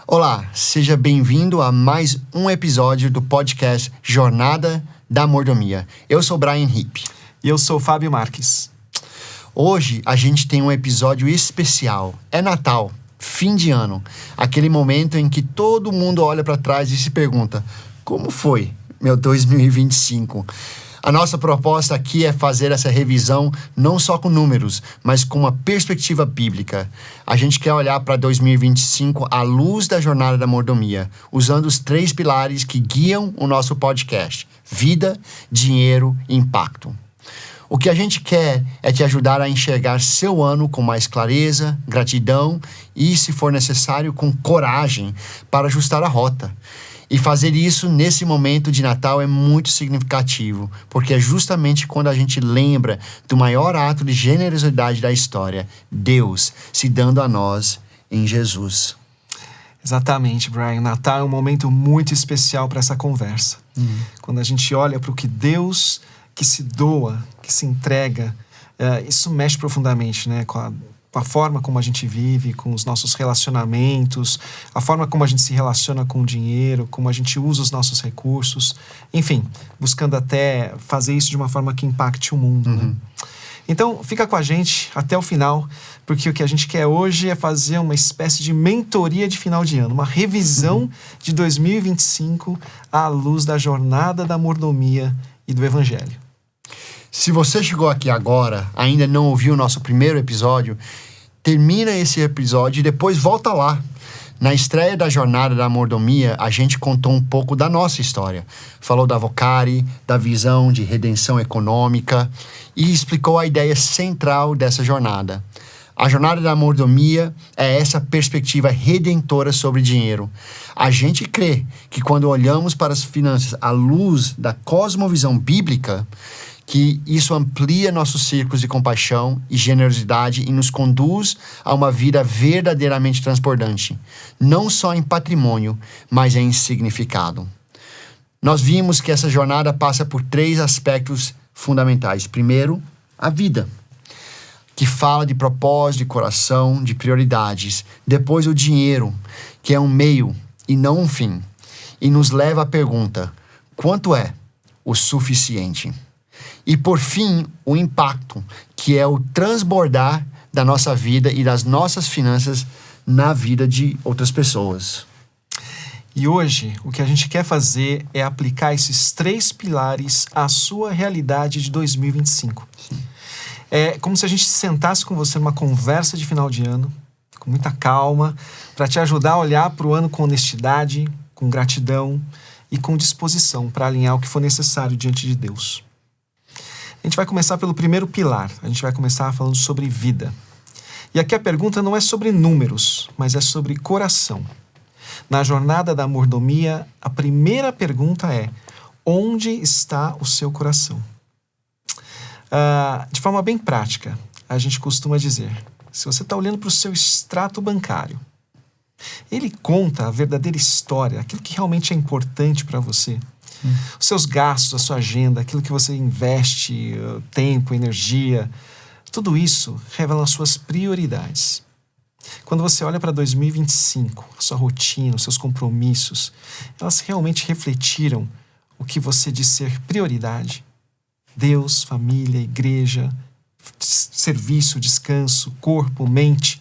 Olá, seja bem-vindo a mais um episódio do podcast Jornada da Mordomia. Eu sou Brian Hipp. E eu sou Fábio Marques. Hoje a gente tem um episódio especial. É Natal, fim de ano. Aquele momento em que todo mundo olha para trás e se pergunta: como foi meu 2025? A nossa proposta aqui é fazer essa revisão não só com números, mas com uma perspectiva bíblica. A gente quer olhar para 2025 à luz da jornada da mordomia, usando os 3 pilares que guiam o nosso podcast: vida, dinheiro e impacto. O que a gente quer é te ajudar a enxergar seu ano com mais clareza, gratidão e, se for necessário, com coragem para ajustar a rota. E fazer isso nesse momento de Natal é muito significativo, porque é justamente quando a gente lembra do maior ato de generosidade da história, Deus se dando a nós em Jesus. Exatamente, Brian. Natal é um momento muito especial para essa conversa. Quando a gente olha para o que Deus que se doa, que se entrega, isso mexe profundamente, né? Com a forma como a gente vive, com os nossos relacionamentos, a forma como a gente se relaciona com o dinheiro, como a gente usa os nossos recursos, enfim, buscando até fazer isso de uma forma que impacte o mundo, né? Então, fica com a gente até o final, porque o que a gente quer hoje é fazer uma espécie de mentoria de final de ano, uma revisão de 2025 à luz da jornada da mordomia e do Evangelho. Se você chegou aqui agora, ainda não ouviu o nosso primeiro episódio, termina esse episódio e depois volta lá. Na estreia da Jornada da Mordomia, a gente contou um pouco da nossa história. Falou da Vocari, da visão de redenção econômica e explicou a ideia central dessa jornada. A Jornada da Mordomia é essa perspectiva redentora sobre dinheiro. A gente crê que quando olhamos para as finanças à luz da cosmovisão bíblica, que isso amplia nossos círculos de compaixão e generosidade e nos conduz a uma vida verdadeiramente transbordante, não só em patrimônio, mas em significado. Nós vimos que essa jornada passa por 3 aspectos fundamentais. Primeiro, a vida, que fala de propósito, de coração, de prioridades. Depois, o dinheiro, que é um meio e não um fim, e nos leva à pergunta: quanto é o suficiente? E, por fim, o impacto, que é o transbordar da nossa vida e das nossas finanças na vida de outras pessoas. E hoje, o que a gente quer fazer é aplicar esses 3 pilares à sua realidade de 2025. É como se a gente sentasse com você numa conversa de final de ano, com muita calma, para te ajudar a olhar para o ano com honestidade, com gratidão e com disposição para alinhar o que for necessário diante de Deus. A gente vai começar pelo primeiro pilar. A gente vai começar falando sobre vida. E aqui a pergunta não é sobre números, mas é sobre coração. Na jornada da mordomia, a primeira pergunta é: onde está o seu coração? De forma bem prática, a gente costuma dizer: se você está olhando para o seu extrato bancário, ele conta a verdadeira história, aquilo que realmente é importante para você. Os seus gastos, a sua agenda, aquilo que você investe, tempo, energia, tudo isso revela as suas prioridades. Quando você olha para 2025, a sua rotina, os seus compromissos, elas realmente refletiram o que você diz ser prioridade? Deus, família, igreja, serviço, descanso, corpo, mente.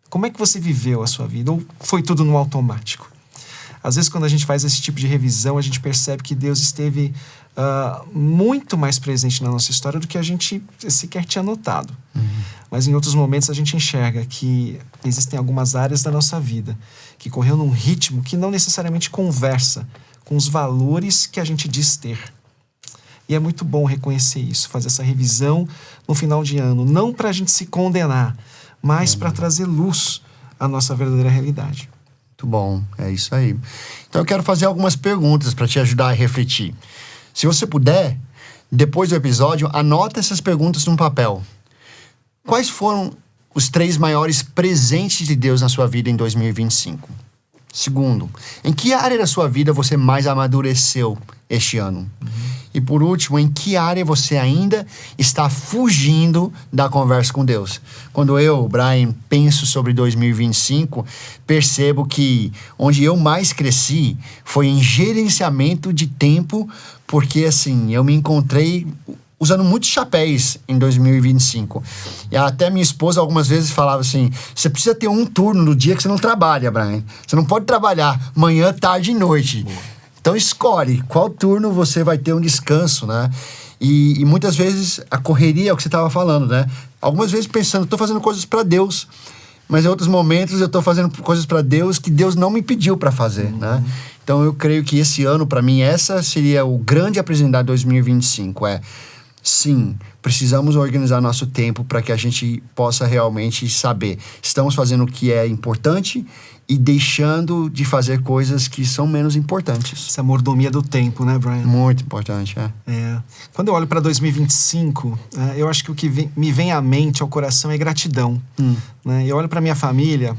Como é que você viveu a sua vida? Ou foi tudo no automático? Às vezes, quando a gente faz esse tipo de revisão, a gente percebe que Deus esteve muito mais presente na nossa história do que a gente sequer tinha notado. Mas em outros momentos a gente enxerga que existem algumas áreas da nossa vida que correu num ritmo que não necessariamente conversa com os valores que a gente diz ter. E é muito bom reconhecer isso, fazer essa revisão no final de ano, não para a gente se condenar, mas para trazer luz à nossa verdadeira realidade. Muito bom, é isso aí. Então eu quero fazer algumas perguntas para te ajudar a refletir. Se você puder, depois do episódio, anota essas perguntas num papel. Quais foram os 3 maiores presentes de Deus na sua vida em 2025? Segundo, em que área da sua vida você mais amadureceu este ano? E por último, em que área você ainda está fugindo da conversa com Deus? Quando eu, Brian, penso sobre 2025, percebo que onde eu mais cresci foi em gerenciamento de tempo, porque assim, eu me encontrei usando muitos chapéus em 2025. E até minha esposa algumas vezes falava assim, você precisa ter um turno no dia que você não trabalha, Brian. Você não pode trabalhar manhã, tarde e noite. Boa. Então escolhe qual turno você vai ter um descanso, né? E muitas vezes a correria é o que você estava falando, né? Algumas vezes pensando, estou fazendo coisas para Deus, mas em outros momentos eu estou fazendo coisas para Deus que Deus não me pediu para fazer, né? Então eu creio que esse ano, para mim, essa seria o grande aprendizado de 2025, sim, precisamos organizar nosso tempo para que a gente possa realmente saber. Estamos fazendo o que é importante e deixando de fazer coisas que são menos importantes. Essa mordomia do tempo, né, Brian? Muito importante, Quando eu olho para 2025, eu acho que o que me vem à mente, ao coração, é gratidão. Né? Eu olho para minha família...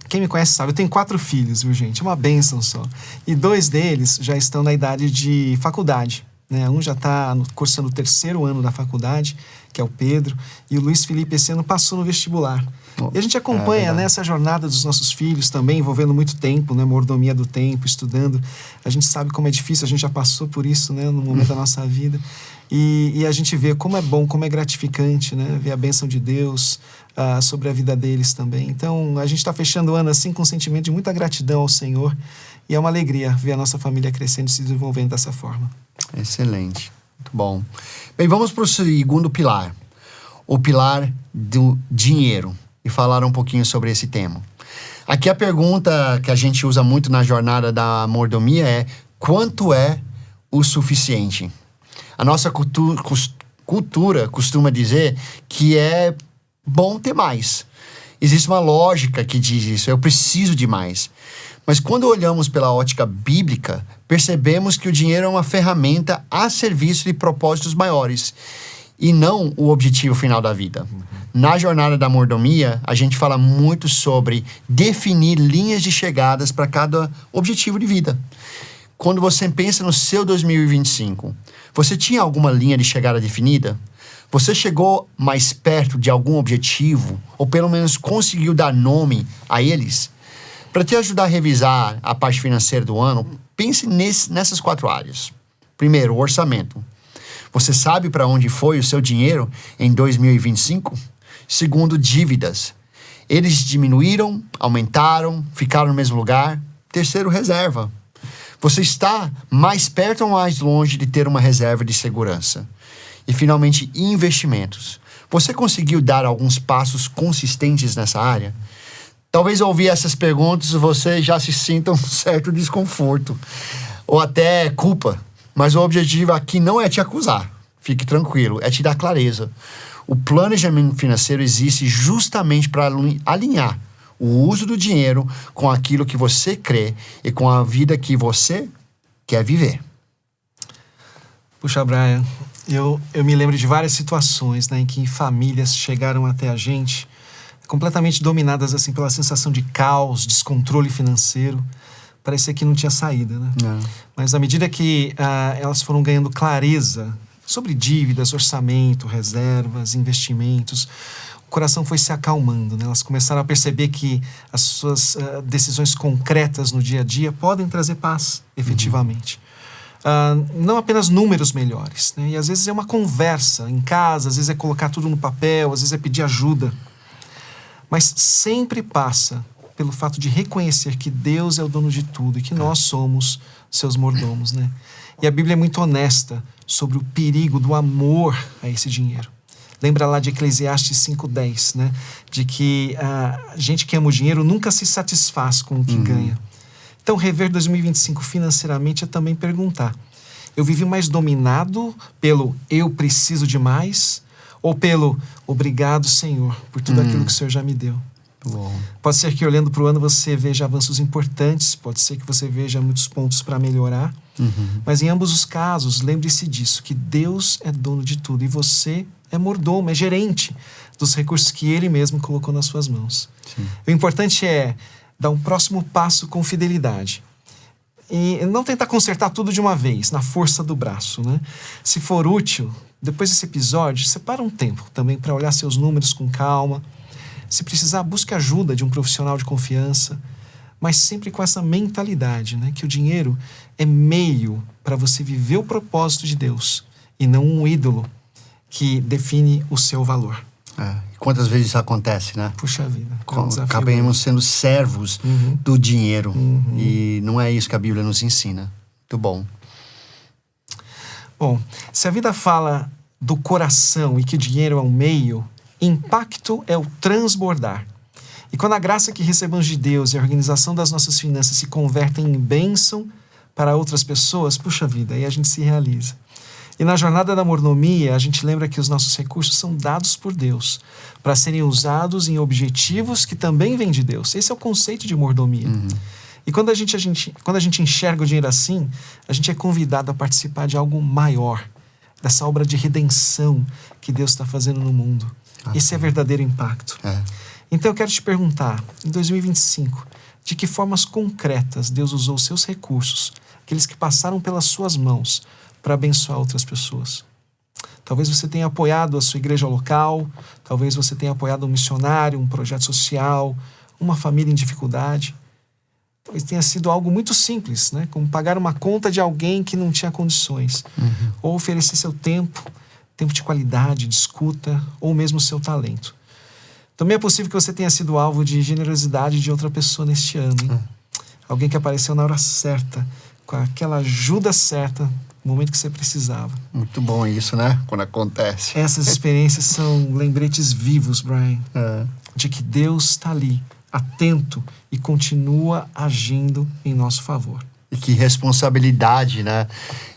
quem me conhece sabe, eu tenho 4 filhos, viu, gente? É uma bênção só. E 2 deles já estão na idade de faculdade. Né? Um já está cursando o 3º ano da faculdade, que é o Pedro, e o Luiz Felipe esse ano passou no vestibular. E a gente acompanha nessa jornada dos nossos filhos também, envolvendo muito tempo, né? Mordomia do tempo, estudando. A gente sabe como é difícil, a gente já passou por isso, né? No momento da nossa vida. E a gente vê como é bom, como é gratificante, né? Ver a bênção de Deus sobre a vida deles também. Então, a gente está fechando o ano assim com um sentimento de muita gratidão ao Senhor. E é uma alegria ver a nossa família crescendo e se desenvolvendo dessa forma. Excelente. Muito bom. Bem, vamos para o segundo pilar. O pilar do dinheiro. E falar um pouquinho sobre esse tema. Aqui a pergunta que a gente usa muito na jornada da mordomia é: quanto é o suficiente? A nossa cultura costuma dizer que é bom ter mais. Existe uma lógica que diz isso, eu preciso de mais. Mas quando olhamos pela ótica bíblica, percebemos que o dinheiro é uma ferramenta a serviço de propósitos maiores e não o objetivo final da vida. Na jornada da mordomia, a gente fala muito sobre definir linhas de chegadas para cada objetivo de vida. Quando você pensa no seu 2025, você tinha alguma linha de chegada definida? Você chegou mais perto de algum objetivo? Ou pelo menos conseguiu dar nome a eles? Para te ajudar a revisar a parte financeira do ano, pense nessas 4 áreas. Primeiro, o orçamento. Você sabe para onde foi o seu dinheiro em 2025? Segundo, dívidas. Eles diminuíram, aumentaram, ficaram no mesmo lugar? Terceiro, reserva. Você está mais perto ou mais longe de ter uma reserva de segurança? E, finalmente, investimentos. Você conseguiu dar alguns passos consistentes nessa área? Talvez ao ouvir essas perguntas você já se sinta um certo desconforto ou até culpa. Mas o objetivo aqui não é te acusar. Fique tranquilo, é te dar clareza. O planejamento financeiro existe justamente para alinhar o uso do dinheiro com aquilo que você crê e com a vida que você quer viver. Puxa, Brian, eu me lembro de várias situações, né, em que famílias chegaram até a gente completamente dominadas assim pela sensação de caos, descontrole financeiro. Parecia que não tinha saída, né? Não. Mas à medida que elas foram ganhando clareza sobre dívidas, orçamento, reservas, investimentos, o coração foi se acalmando, né? Elas começaram a perceber que as suas decisões concretas no dia a dia podem trazer paz, efetivamente. Não apenas números melhores, né? E às vezes é uma conversa em casa, às vezes é colocar tudo no papel, às vezes é pedir ajuda. Mas sempre passa pelo fato de reconhecer que Deus é o dono de tudo e que nós somos seus mordomos, né? E a Bíblia é muito honesta sobre o perigo do amor a esse dinheiro. Lembra lá de Eclesiastes 5:10, né? De que a gente que ama o dinheiro nunca se satisfaz com o que ganha. Então, rever 2025 financeiramente é também perguntar: eu vivi mais dominado pelo eu preciso de mais ou pelo obrigado, Senhor, por tudo aquilo que o Senhor já me deu? Bom. Pode ser que olhando para o ano você veja avanços importantes, pode ser que você veja muitos pontos para melhorar, mas em ambos os casos, lembre-se disso, que Deus é dono de tudo e você é mordomo, é gerente dos recursos que Ele mesmo colocou nas suas mãos. Sim. O importante é dar um próximo passo com fidelidade. E não tentar consertar tudo de uma vez, na força do braço, né? Se for útil, depois desse episódio, separa um tempo também para olhar seus números com calma. Se precisar, busque ajuda de um profissional de confiança, mas sempre com essa mentalidade, né? Que o dinheiro é meio para você viver o propósito de Deus e não um ídolo que define o seu valor. Quantas vezes isso acontece, né? Puxa vida. Acabamos sendo servos do dinheiro. E não é isso que a Bíblia nos ensina. Muito bom. Bom, se a vida fala do coração e que o dinheiro é um meio, impacto é o transbordar. E quando a graça que recebemos de Deus e a organização das nossas finanças se convertem em bênção para outras pessoas, puxa vida, aí a gente se realiza. E na jornada da mordomia, a gente lembra que os nossos recursos são dados por Deus para serem usados em objetivos que também vêm de Deus. Esse é o conceito de mordomia. E quando a gente enxerga o dinheiro assim, a gente é convidado a participar de algo maior, dessa obra de redenção que Deus está fazendo no mundo. Esse é verdadeiro impacto. Então eu quero te perguntar, em 2025, de que formas concretas Deus usou os seus recursos, aqueles que passaram pelas suas mãos, para abençoar outras pessoas. Talvez você tenha apoiado a sua igreja local, talvez você tenha apoiado um missionário, um projeto social, uma família em dificuldade. Talvez tenha sido algo muito simples, né? Como pagar uma conta de alguém que não tinha condições. Ou oferecer seu tempo de qualidade, de escuta, ou mesmo seu talento. Também é possível que você tenha sido alvo de generosidade de outra pessoa neste ano, hein? Alguém que apareceu na hora certa, com aquela ajuda certa, no momento que você precisava. Muito bom isso, né? Quando acontece. Essas experiências são lembretes vivos, Brian, de que Deus está ali, atento e continua agindo em nosso favor. E que responsabilidade, né?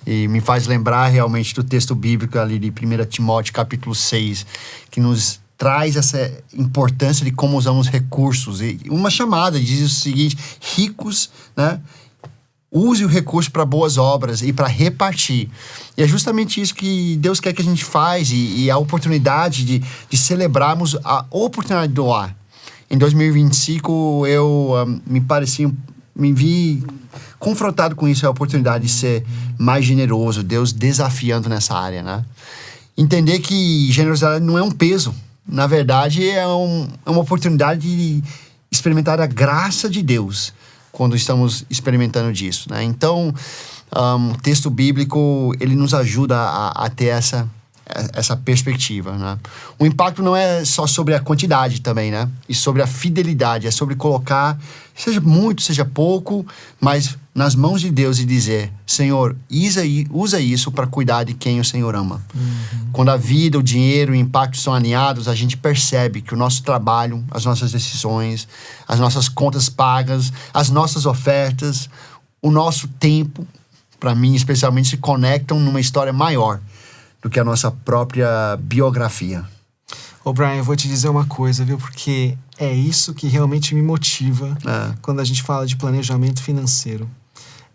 E me faz lembrar realmente do texto bíblico ali de 1 Timóteo capítulo 6, que nos traz essa importância de como usamos recursos. E uma chamada diz o seguinte: ricos, né? Use o recurso para boas obras e para repartir. E é justamente isso que Deus quer que a gente faz e a oportunidade de celebrarmos a oportunidade de doar. Em 2025, eu me vi confrontado com isso, a oportunidade de ser mais generoso, Deus desafiando nessa área, né? Entender que generosidade não é um peso. Na verdade, é uma oportunidade de experimentar a graça de Deus quando estamos experimentando disso, né? Então, o texto bíblico, ele nos ajuda a ter essa perspectiva, né? O impacto não é só sobre a quantidade também, né? E sobre a fidelidade, é sobre colocar, seja muito, seja pouco, mas nas mãos de Deus e dizer: Senhor, usa isso para cuidar de quem o Senhor ama. Quando a vida, o dinheiro e o impacto são alinhados, a gente percebe que o nosso trabalho, as nossas decisões, as nossas contas pagas, as nossas ofertas, o nosso tempo, para mim especialmente, se conectam numa história maior do que a nossa própria biografia. Ô Brian, eu vou te dizer uma coisa, viu? Porque é isso que realmente me motiva quando a gente fala de planejamento financeiro.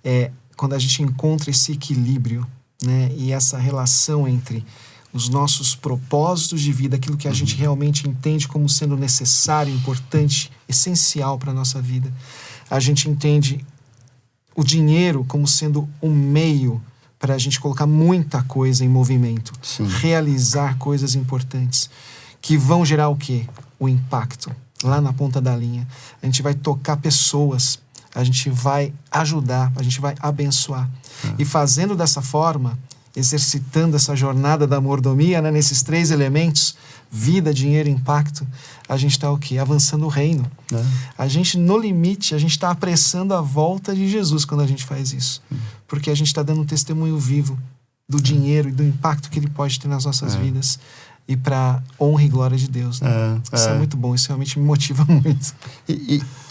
É quando a gente encontra esse equilíbrio, né? E essa relação entre os nossos propósitos de vida, aquilo que a gente realmente entende como sendo necessário, importante, essencial para a nossa vida. A gente entende o dinheiro como sendo um meio para a gente colocar muita coisa em movimento. Sim. Realizar coisas importantes que vão gerar o quê? O impacto. Lá na ponta da linha. A gente vai tocar pessoas, a gente vai ajudar, a gente vai abençoar. E fazendo dessa forma, exercitando essa jornada da mordomia, né, nesses 3 elementos, vida, dinheiro e impacto, a gente está o quê? Avançando o reino. A gente, no limite, a gente está apressando a volta de Jesus quando a gente faz isso. Porque a gente está dando um testemunho vivo do dinheiro e do impacto que ele pode ter nas nossas vidas. E para honra e glória de Deus, né? Isso é muito bom, isso realmente me motiva muito.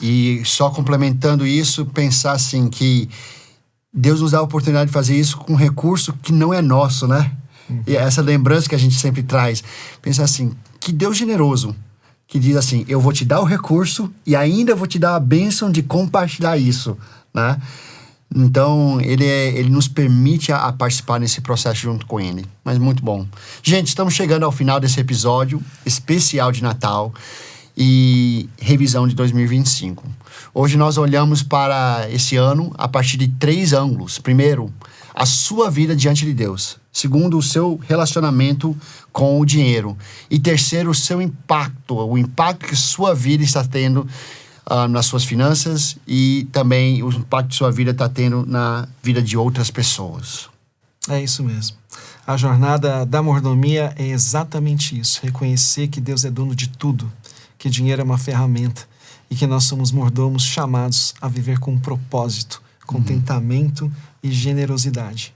E só complementando isso, pensar assim que Deus nos dá a oportunidade de fazer isso com um recurso que não é nosso, né? E essa lembrança que a gente sempre traz. Pensar assim, que Deus generoso, que diz assim: eu vou te dar o recurso e ainda vou te dar a bênção de compartilhar isso, né? Então, ele nos permite a participar nesse processo junto com ele. Mas muito bom. Gente, estamos chegando ao final desse episódio especial de Natal. e revisão de 2025. Hoje nós olhamos para esse ano a partir de 3 ângulos. Primeiro, a sua vida diante de Deus. Segundo, o seu relacionamento com o dinheiro. E terceiro, o seu impacto, o impacto que sua vida está tendo nas suas finanças e também o impacto que sua vida está tendo na vida de outras pessoas. É isso mesmo. A jornada da mordomia é exatamente isso. Reconhecer que Deus é dono de tudo, que dinheiro é uma ferramenta e que nós somos mordomos chamados a viver com propósito, contentamento e generosidade.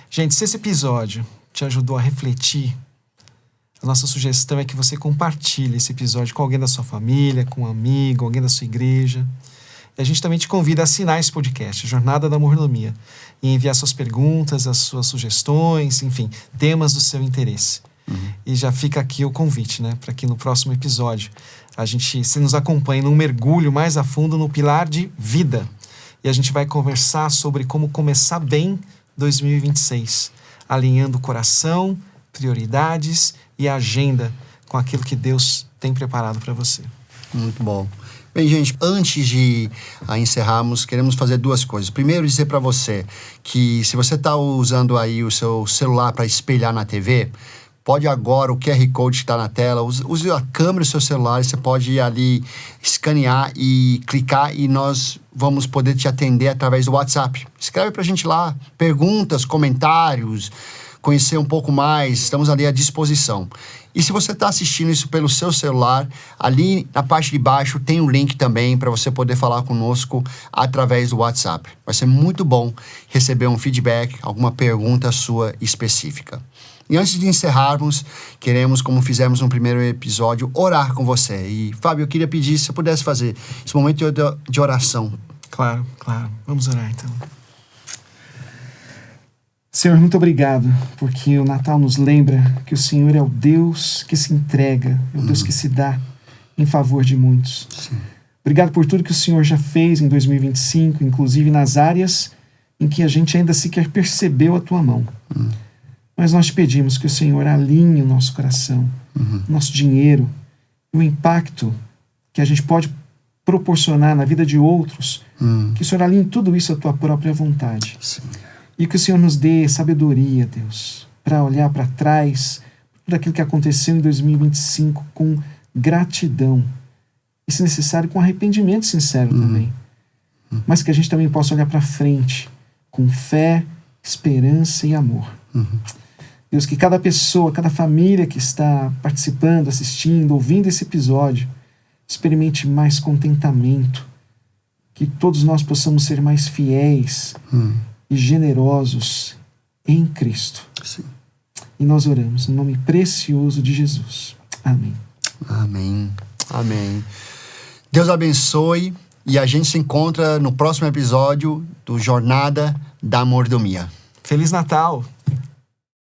Gente, se esse episódio te ajudou a refletir, a nossa sugestão é que você compartilhe esse episódio com alguém da sua família, com um amigo, alguém da sua igreja. E a gente também te convida a assinar esse podcast, Jornada da Mordomia, e enviar suas perguntas, as suas sugestões, enfim, temas do seu interesse. E já fica aqui o convite, né, para que no próximo episódio você nos acompanhe num mergulho mais a fundo no pilar de vida. E a gente vai conversar sobre como começar bem 2026, alinhando o coração, prioridades e a agenda com aquilo que Deus tem preparado para você. Muito bom. Bem, gente, antes de encerrarmos, queremos fazer 2 coisas. Primeiro, dizer para você que se você está usando aí o seu celular para espelhar na TV, pode agora, o QR Code está na tela, use a câmera do seu celular, você pode ir ali, escanear e clicar e nós vamos poder te atender através do WhatsApp. Escreve para a gente lá, perguntas, comentários, conhecer um pouco mais, estamos ali à disposição. E se você está assistindo isso pelo seu celular, ali na parte de baixo tem um link também para você poder falar conosco através do WhatsApp. Vai ser muito bom receber um feedback, alguma pergunta sua específica. E antes de encerrarmos, queremos, como fizemos no primeiro episódio, orar com você. E, Fábio, eu queria pedir se você pudesse fazer esse momento de oração. Claro. Vamos orar, então. Senhor, muito obrigado, porque o Natal nos lembra que o Senhor é o Deus que se entrega, é o Deus que se dá em favor de muitos. Sim. Obrigado por tudo que o Senhor já fez em 2025, inclusive nas áreas em que a gente ainda sequer percebeu a Tua mão. Mas nós te pedimos que o Senhor alinhe o nosso coração, nosso dinheiro, o impacto que a gente pode proporcionar na vida de outros, que o Senhor alinhe tudo isso à Tua própria vontade. Sim. E que o Senhor nos dê sabedoria, Deus, para olhar para trás, tudo aquilo que aconteceu em 2025 com gratidão. E, se necessário, com arrependimento sincero também. Mas que a gente também possa olhar para frente com fé, esperança e amor. Deus, que cada pessoa, cada família que está participando, assistindo, ouvindo esse episódio, experimente mais contentamento. Que todos nós possamos ser mais fiéis e generosos em Cristo. Sim. E nós oramos no nome precioso de Jesus. Amém. Amém. Amém. Deus abençoe e a gente se encontra no próximo episódio do Jornada da Mordomia. Feliz Natal!